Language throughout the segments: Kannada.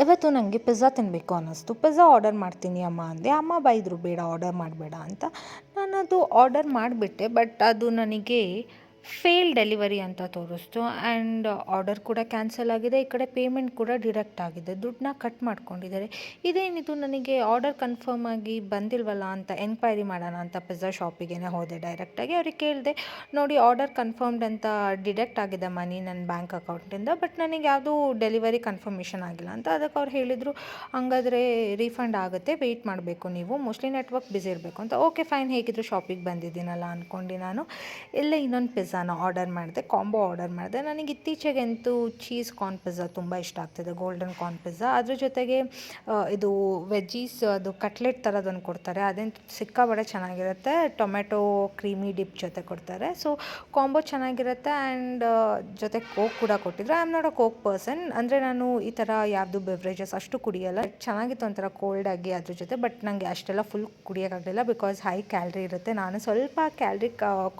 ಇವತ್ತು ನನಗೆ ಪಿಜ್ಜಾ ತಿನ್ನಬೇಕು ಅನ್ನಿಸ್ತು. ಪಿಜ್ಜಾ ಆರ್ಡರ್ ಮಾಡ್ತೀನಿ ಅಮ್ಮ ಅಂದೆ. ಅಮ್ಮ ಬೈದರು ಬೇಡ ಆರ್ಡರ್ ಮಾಡಬೇಡ ಅಂತ. ನಾನದು ಆರ್ಡರ್ ಮಾಡಿಬಿಟ್ಟೆ. ಬಟ್ ಅದು ನನಗೆ ಫೇಲ್ ಡೆಲಿವರಿ ಅಂತ ತೋರಿಸ್ತು ಆ್ಯಂಡ್ ಆರ್ಡರ್ ಕೂಡ ಕ್ಯಾನ್ಸಲ್ ಆಗಿದೆ. ಈ ಕಡೆ ಪೇಮೆಂಟ್ ಕೂಡ ಡಿಡಕ್ಟ್ ಆಗಿದೆ. ದುಡ್ಡನ್ನ ಕಟ್ ಮಾಡ್ಕೊಂಡಿದ್ದಾರೆ. ಇದೇನಿದು ನನಗೆ ಆರ್ಡರ್ ಕನ್ಫರ್ಮ್ ಆಗಿ ಬಂದಿಲ್ವಲ್ಲ ಅಂತ ಎನ್ಕ್ವೈರಿ ಮಾಡೋಣ ಅಂತ ಪಿಜ್ಜಾ ಶಾಪಿಗೆ ಹೋದೆ ಡೈರೆಕ್ಟಾಗಿ. ಅವ್ರಿಗೆ ಕೇಳಿದೆ, ನೋಡಿ ಆರ್ಡರ್ ಕನ್ಫರ್ಮ್ಡ್ ಅಂತ ಡಿಡಕ್ಟ್ ಆಗಿದೆ ಮನಿ ನನ್ನ ಬ್ಯಾಂಕ್ ಅಕೌಂಟಿಂದ, ಬಟ್ ನನಗೆ ಯಾವುದೂ ಡೆಲಿವರಿ ಕನ್ಫರ್ಮೇಷನ್ ಆಗಿಲ್ಲ ಅಂತ. ಅದಕ್ಕೆ ಅವ್ರು ಹೇಳಿದರು, ಹಂಗಾದರೆ ರೀಫಂಡ್ ಆಗುತ್ತೆ, ವೆಯ್ಟ್ ಮಾಡಬೇಕು ನೀವು, ಮೋಸ್ಟ್ಲಿ ನೆಟ್ವರ್ಕ್ ಬಿಸಿ ಇರಬೇಕು ಅಂತ. ಓಕೆ ಫೈನ್, ಹೇಗಿದ್ರು ಶಾಪಿಗೆ ಬಂದಿದ್ದೀನಲ್ಲ ಅಂದ್ಕೊಂಡು ನಾನು ಇಲ್ಲೇ ಇನ್ನೊಂದು ಪಿಜ್ಜಾನ ಆರ್ಡರ್ ಮಾಡಿದೆ, ಕಾಂಬೋ ಆರ್ಡರ್ ಮಾಡಿದೆ. ನನಗೆ ಇತ್ತೀಚೆಗಂತೂ ಚೀಸ್ ಕಾರ್ನ್ ಪಿಜ್ಜಾ ತುಂಬ ಇಷ್ಟ ಆಗ್ತಿದೆ, ಗೋಲ್ಡನ್ ಕಾರ್ನ್ ಪಿಜ್ಜಾ. ಅದ್ರ ಜೊತೆಗೆ ಇದು ವೆಜ್ಜೀಸ್ ಅದು ಕಟ್ಲೆಟ್ ಥರದೊಂದು ಕೊಡ್ತಾರೆ, ಅದಂತೂ ಸಿಕ್ಕಾಬಟ್ಟೆ ಚೆನ್ನಾಗಿರುತ್ತೆ. ಟೊಮೆಟೊ ಕ್ರೀಮಿ ಡಿಪ್ ಜೊತೆ ಕೊಡ್ತಾರೆ. ಸೊ ಕಾಂಬೋ ಚೆನ್ನಾಗಿರುತ್ತೆ ಆ್ಯಂಡ್ ಜೊತೆ ಕೋಕ್ ಕೂಡ ಕೊಟ್ಟಿದ್ರು. I am not a coke person, ಅಂದರೆ ನಾನು ಈ ಥರ ಯಾವುದು ಬೆವ್ರೇಜಸ್ ಅಷ್ಟು ಕುಡಿಯೋಲ್ಲ. ಚೆನ್ನಾಗಿತ್ತು ಒಂಥರ ಕೋಲ್ಡಾಗಿ ಅದ್ರ ಜೊತೆ, ಬಟ್ ನನಗೆ ಅಷ್ಟೆಲ್ಲ ಫುಲ್ ಕುಡಿಯೋಕ್ಕಾಗಲಿಲ್ಲ ಬಿಕಾಸ್ ಹೈ ಕ್ಯಾಲ್ರಿ ಇರುತ್ತೆ. ನಾನು ಸ್ವಲ್ಪ ಕ್ಯಾಲ್ರಿ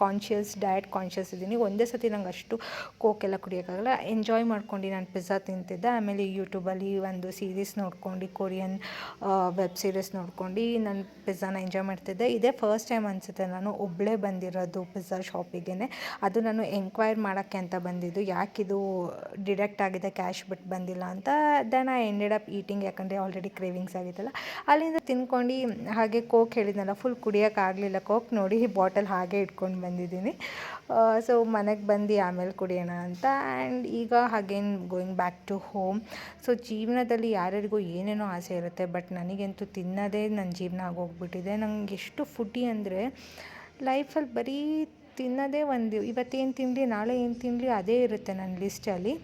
ಕಾನ್ಷಿಯಸ್, ಡಯಟ್ ಕಾನ್ಷಿಯಸ್ ಇದ್ದೀನಿ. ಒಂದೇ ಸತಿ ನಂಗೆ ಅಷ್ಟು ಕೋಕೆಲ್ಲ ಕುಡಿಯೋಕ್ಕಾಗಲ್ಲ. ಎಂಜಾಯ್ ಮಾಡ್ಕೊಂಡು ನಾನು ಪಿಜ್ಜಾ ತಿಂತಿದ್ದೆ. ಆಮೇಲೆ ಯೂಟ್ಯೂಬಲ್ಲಿ ಒಂದು ಸೀರೀಸ್ ನೋಡ್ಕೊಂಡು, ಕೊರಿಯನ್ ವೆಬ್ ಸೀರೀಸ್ ನೋಡ್ಕೊಂಡು ನಾನು ಪಿಜ್ಜಾನ ಎಂಜಾಯ್ ಮಾಡ್ತಿದ್ದೆ. ಇದೇ ಫಸ್ಟ್ ಟೈಮ್ ಅನಿಸುತ್ತೆ ನಾನು ಒಬ್ಬಳೇ ಬಂದಿರೋದು ಪಿಜ್ಜಾ ಶಾಪಿಗೆ. ಅದು ನಾನು ಎಂಕ್ವೈರ್ ಮಾಡೋಕ್ಕೆ ಅಂತ ಬಂದಿದ್ದು, ಯಾಕಿದು ಡಿಡಕ್ಟ್ ಆಗಿದೆ ಕ್ಯಾಶ್ ಬಿಟ್ಟು ಬಂದಿಲ್ಲ ಅಂತ. Then I ended up eating, ಯಾಕಂದರೆ ಆಲ್ರೆಡಿ ಕ್ರೇವಿಂಗ್ಸ್ ಆಗಿತ್ತಲ್ಲ. ಅಲ್ಲಿಂದ ತಿನ್ಕೊಂಡು ಹಾಗೆ ಕೋಕ್ ಹೇಳಿದ್ನಲ್ಲ, ಫುಲ್ ಕುಡಿಯೋಕ್ಕಾಗಲಿಲ್ಲ ಕೋಕ್, ನೋಡಿ ಬಾಟಲ್ ಹಾಗೆ ಇಟ್ಕೊಂಡು ಬಂದಿದ್ದೀನಿ. ಸೊ ಮನೆಗೆ ಬಂದು ಆಮೇಲೆ ಕುಡಿಯೋಣ ಅಂತ. ಆ್ಯಂಡ್ ಈಗ again going back to home. So ಜೀವನದಲ್ಲಿ ಯಾರ್ಯಾರಿಗೂ ಏನೇನೋ ಆಸೆ ಇರುತ್ತೆ, ಬಟ್ ನನಗಂತೂ ತಿನ್ನೋದೇ ನನ್ನ ಜೀವನ ಆಗೋಗ್ಬಿಟ್ಟಿದೆ. ನಂಗೆ ಎಷ್ಟು ಫುಡ್ಡಿ ಅಂದರೆ ಲೈಫಲ್ಲಿ ಬರೀ ತಿನ್ನೋದೇ ಒಂದು, ಇವತ್ತೇನು ತಿನ್ನಲಿ ನಾಳೆ ಏನು ತಿನ್ನಲಿ ಅದೇ ಇರುತ್ತೆ ನನ್ನ ಲಿಸ್ಟಲ್ಲಿ.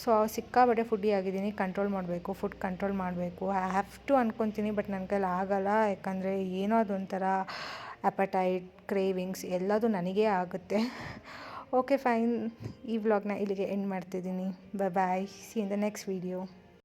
ಸೊ ಸಿಕ್ಕಾಬಟ್ಟೆ ಫುಡ್ಡಿ ಆಗಿದ್ದೀನಿ. ಕಂಟ್ರೋಲ್ ಮಾಡಬೇಕು, ಫುಡ್ ಕಂಟ್ರೋಲ್ ಮಾಡಬೇಕು, ಐ ಹ್ಯಾವ್ ಟು ಅಂದ್ಕೊತೀನಿ. ಬಟ್ ನನ್ನ ಕೈಲಿ ಆಗೋಲ್ಲ, ಯಾಕಂದರೆ ಏನೋ ಅದೊಂಥರ ಅಪಟೈಟ್, ಕ್ರೇವಿಂಗ್ಸ್ ಎಲ್ಲದೂ ನನಗೇ ಆಗುತ್ತೆ. ಓಕೆ ಫೈನ್, ಈ ವ್ಲಾಗ್ನ ಇಲ್ಲಿಗೆ ಎಂಡ್ ಮಾಡ್ತಿದ್ದೀನಿ. Bye, see in the next video.